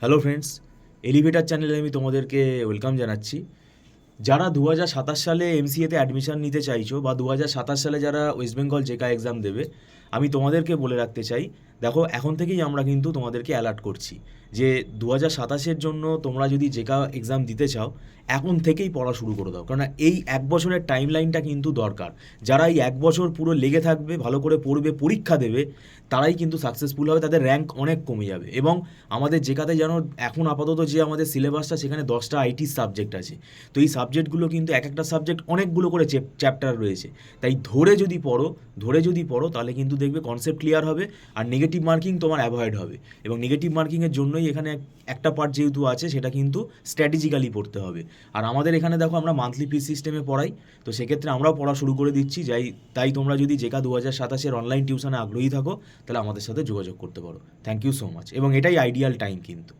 Hello friends, elevator চ্যানেলে আমি তোমাদেরকে ওয়েলকাম জানাচ্ছি। যারা 2027 সালে এমসিএতে অ্যাডমিশন নিতে চাইছো বা 2027 সালে যারা ওয়েস্ট বেঙ্গল জেকা এক্সাম দেবে, আমি তোমাদেরকে বলে রাখতে চাই, দেখো এখন থেকেই আমরা কিন্তু তোমাদেরকে অ্যালার্ট করছি যে 2027-এর জন্য তোমরা যদি জেকা এক্সাম দিতে চাও এখন থেকেই পড়া শুরু করে দাও, কারণ এই এক বছরের টাইম লাইনটা কিন্তু দরকার। যারা এই এক বছর পুরো লেগে থাকবে, ভালো করে পড়বে, পরীক্ষা দেবে, তারাই কিন্তু সাকসেসফুল হবে, তাদের র্যাঙ্ক অনেক কমে যাবে। এবং আমাদের জেকাতে যেন এখন আপাতত যে আমাদের সিলেবাসটা, সেখানে 10টা আইটি সাবজেক্ট আছে। তো এই সাবজেক্টগুলো কিন্তু এক একটা সাবজেক্ট অনেকগুলো করে চ্যাপ্টার রয়েছে। তাই ধরে যদি পড়ো তাহলে কিন্তু দেখবে কনসেপ্ট ক্লিয়ার হবে, আর নেগেটিভ মার্কিং তোমার অ্যাভয়েড হবে। এবং নেগেটিভ মার্কিংয়ের জন্যই এখানে একটা পার্ট যেহেতু আছে, সেটা কিন্তু স্ট্র্যাটেজিক্যালি পড়তে হবে। আর আমাদের এখানে দেখো আমরা মান্থলি ফি সিস্টেমে পড়াই, তো সেক্ষেত্রে আমরাও পড়া শুরু করে দিচ্ছি। তাই তোমরা যদি জেকা 2027-এর অনলাইন টিউশনে আগ্রহী থাকো, তাহলে আমাদের সাথে যোগাযোগ করতে পারো। থ্যাংক ইউ সো মাচ, এবং এটাই আইডিয়াল টাইম কিন্তু।